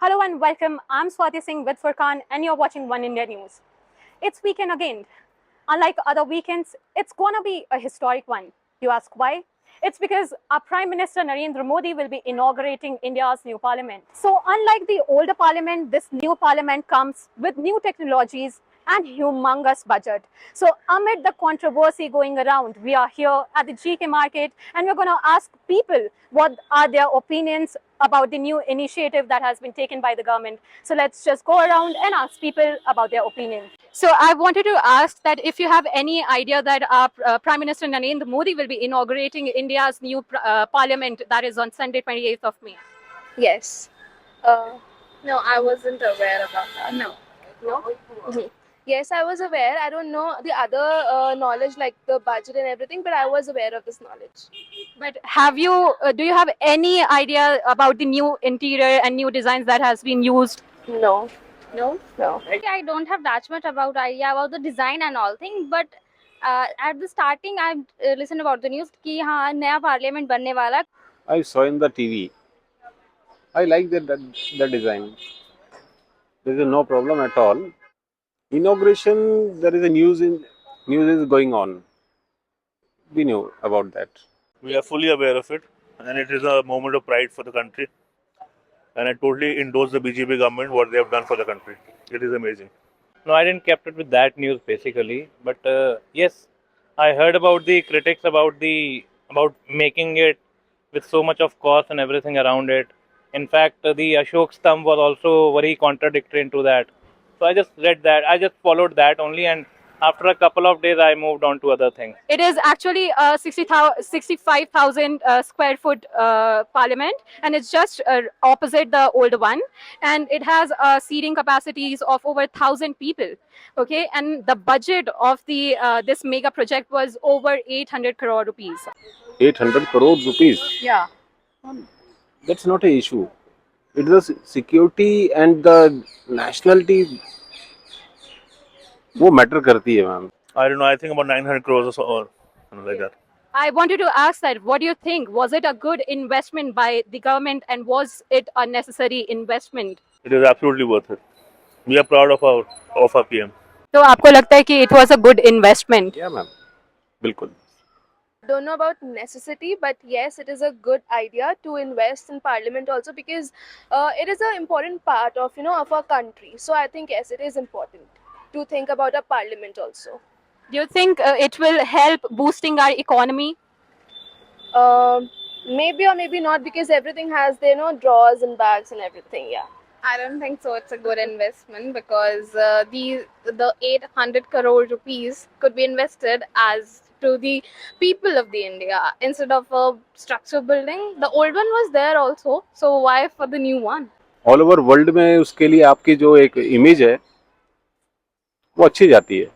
Hello and welcome. I'm Swati Singh with Furqan and you're watching One India News. It's weekend again. Unlike other weekends, it's gonna be a historic one. You ask why? It's because our Prime Minister Narendra Modi will be inaugurating India's new parliament. So unlike the older parliament, this new parliament comes with new technologies and humongous budget. So amid the controversy going around, we are here at the GK market and we're going to ask people what are their opinions about the new initiative that has been taken by the government. So let's just go around and ask people about their opinion. So I wanted to ask that if you have any idea that our Prime Minister Narendra Modi will be inaugurating India's new parliament that is on Sunday 28th of May. Yes. No, I wasn't aware about that. No. No? Yes, I was aware. I don't know the other knowledge like the budget and everything, but I was aware of this knowledge. But have you, do you have any idea about the new interior and new designs that has been used? No. No? No. I don't have that much about idea about the design and all thing, but at the starting I listened about the news कि हाँ नया parliament बनने वाला. I saw in the TV. I like the design. There is no problem at all. Inauguration, there is a news is going on. We knew about that. We are fully aware of it, and it is a moment of pride for the country. And I totally endorse the BJP government, what they have done for the country. It is amazing. No, I didn't kept it with that news basically, but yes, I heard about the critics about making it with so much of cost and everything around it. In fact, the Ashok Stamp was also very contradictory into that. So I just read that. I just followed that only, and after a couple of days, I moved on to other things. It is actually a 65,000 square foot parliament, and it's just opposite the older one, and it has seating capacities of over 1,000 people. Okay, and the budget of the this mega project was over 800 crore rupees. 800 crore rupees. Yeah. That's not an issue. It is the security and the nationality. वो matter करती है ma'am. I don't know, I think about 900 crores or so, or something like that. I wanted to ask that, what do you think? Was it a good investment by the government, and was it a necessary investment? It is absolutely worth it. We are proud of our PM. तो आपको लगता है कि it was a good investment? Yeah ma'am, बिल्कुल. Don't know about necessity, but yes, it is a good idea to invest in parliament also because it is an important part of of our country. So I think yes, it is important to think about a parliament also. Do you think it will help boosting our economy? Maybe or maybe not because everything has their drawers and bags and everything. Yeah. I don't think so. It's a good investment because the 800 crore rupees could be invested as to the people of the India instead of a structure building. The old one was there also, so why for the new one? All over world में उसके लिए आपकी जो एक image है वो अच्छी जाती है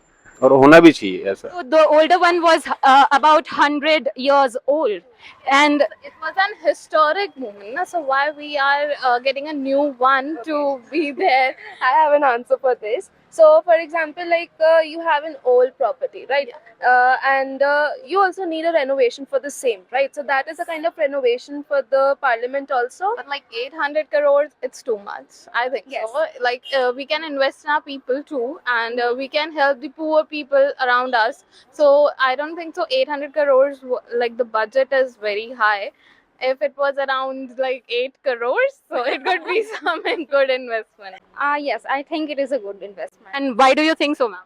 और होना भी चाहिए ऐसा. So the older one was about 100 years old, and It was an historic moment, na? So why we are getting a new one to be there? I have an answer for this. So, for example, like you have an old property, right? And you also need a renovation for the same, right? So that is a kind of renovation for the parliament also. But like 800 crores, it's too much. I think Yes. so. Like we can invest in our people too, and we can help the poor people around us. So I don't think so. 800 crores, like the budget is very high. If it was around like 8 crores, so it could be some good investment. Yes, I think it is a good investment. and why do you think so, ma'am?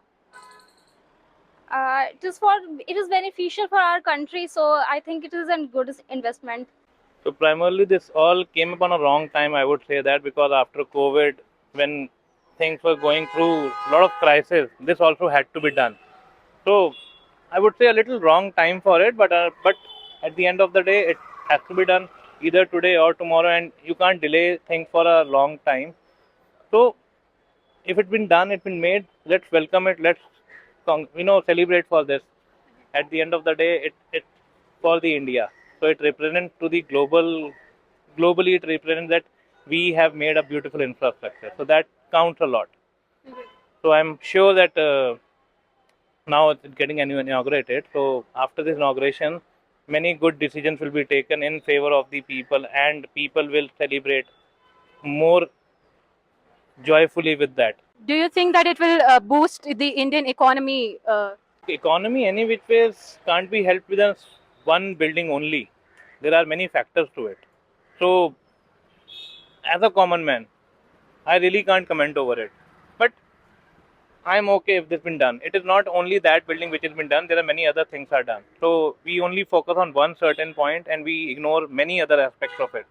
It is beneficial for our country, so I think it is a good investment. So primarily, this all came upon a wrong time. I would say that because after COVID, when things were going through a lot of crisis, this also had to be done. So I would say a little wrong time for it, but at the end of the day, it has to be done either today or tomorrow, and you can't delay things for a long time. So if it's been done, it's been made. Let's welcome it. Let's celebrate for this. At the end of the day, it's for the India. So it represents to the globally it represents that we have made a beautiful infrastructure. So that counts a lot. So I'm sure that now it's getting inaugurated. So after this inauguration, many good decisions will be taken in favor of the people, and people will celebrate more joyfully with that. Do you think that it will boost the Indian economy? Economy, any which ways, can't be helped with a one building only. There are many factors to it. So, as a common man, I really can't comment over it. But I'm okay if this been done. It is not only that building which has been done, there are many other things are done. So we only focus on one certain point and we ignore many other aspects of it.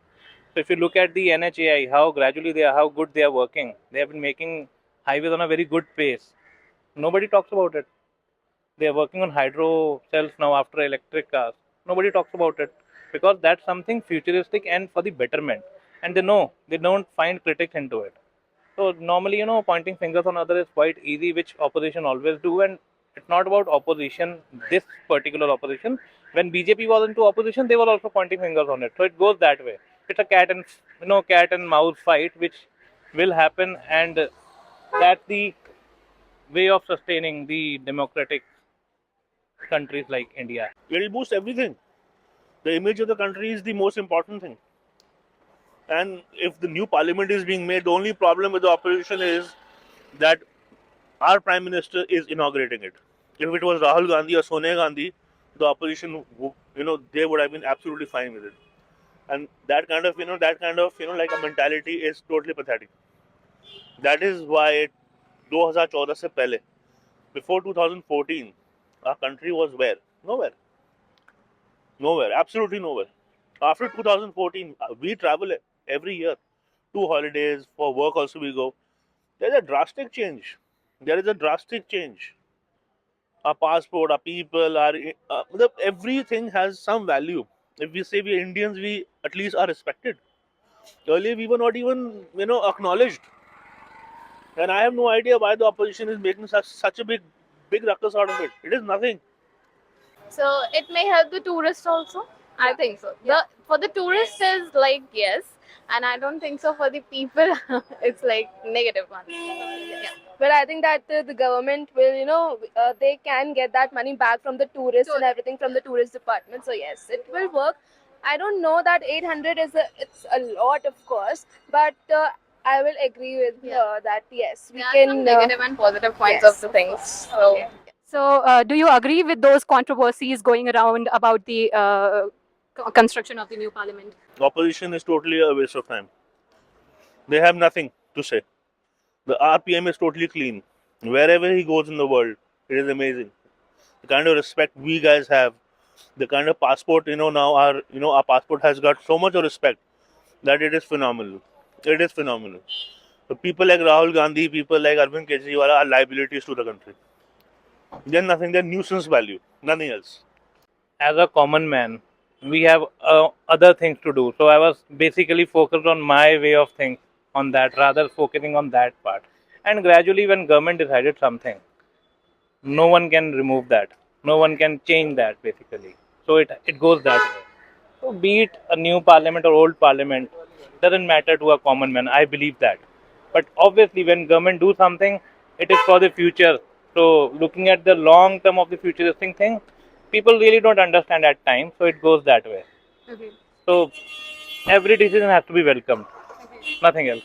So if you look at the NHAI, how gradually they are, how good they are working, they have been making highways on a very good pace. Nobody talks about it. They are working on hydro cells now after electric cars. Nobody talks about it because that's something futuristic and for the betterment. And they know they don't find critics into it. So normally, pointing fingers on others is quite easy, which opposition always do, and it's not about opposition. This particular opposition, when BJP was into opposition, they were also pointing fingers on it. So it goes that way. It's a cat and mouse fight, which will happen, and that's the way of sustaining the democratic countries like India. It will boost everything. The image of the country is the most important thing. And if the new parliament is being made, the only problem with the opposition is that our prime minister is inaugurating it. If it was Rahul Gandhi or Sonia Gandhi, the opposition, they would have been absolutely fine with it. And that kind of, like a mentality is totally pathetic. That is why 2014 se pehle, before 2014, our country was where? Nowhere. Nowhere. Absolutely nowhere. After 2014, we travel every year. 2 holidays, for work also we go. There's a drastic change. There is a drastic change. Our passport, our people, everything has some value. If we say we're Indians, we at least are respected. Earlier, we were not even, acknowledged. And I have no idea why the opposition is making such a big ruckus out of it. It is nothing. So it may help the tourists also. I think so. For the tourists is like yes, and I don't think so for the people. It's like negative one. Yeah. But I think that the government will, they can get that money back from the tourists and everything from the tourist department. So yes, it will work. I don't know that 800 it's a lot, of course, but I will agree with that. Yes, we There are can. some negative and positive points yes, of the things. So Yeah. So, do you agree with those controversies going around about the construction of the new parliament? Opposition is totally a waste of time. They have nothing to say. The RPM is totally clean. Wherever he goes in the world, it is amazing. The kind of respect we guys have, the kind of passport, now our passport has got so much of respect that it is phenomenal. It is phenomenal. So people like Rahul Gandhi, people like Arvind Kejriwal are liabilities to the country. They're nothing. They're nuisance value. Nothing else. As a common man, we have other things to do. So I was basically focused on my way of things on that, rather focusing on that part. And gradually, when government decided something, no one can remove that. No one can change that basically. So it goes that way. So be it a new parliament or old parliament, doesn't matter to a common man. I believe that. But obviously, when government do something, it is for the future. So looking at the long term of the futuristic thing, people really don't understand at times. So it goes that way. Okay. So every decision has to be welcomed. Nothing else.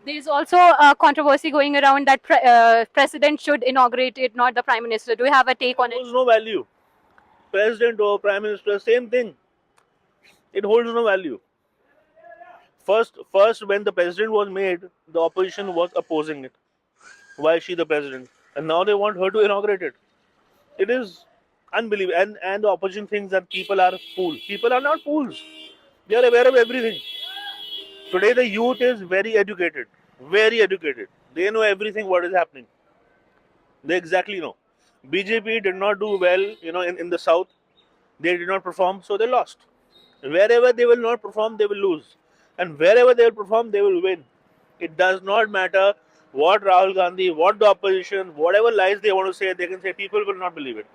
There is also a controversy going around that president should inaugurate it, not the prime minister. Do you have a take on It it? holds no value. President or prime minister, same thing. It holds no value. First, when the president was made, the opposition was opposing it. Why is she the president? And now they want her to inaugurate it. It is unbelievable. And the opposition thinks that people are fools. People are not fools. They are aware of everything. Today the youth is very educated. Very educated. They know everything what is happening. They exactly know. BJP did not do well, in the south. They did not perform, so they lost. Wherever they will not perform, they will lose. And wherever they will perform, they will win. It does not matter what Rahul Gandhi, what the opposition, whatever lies they want to say, they can say people will not believe it.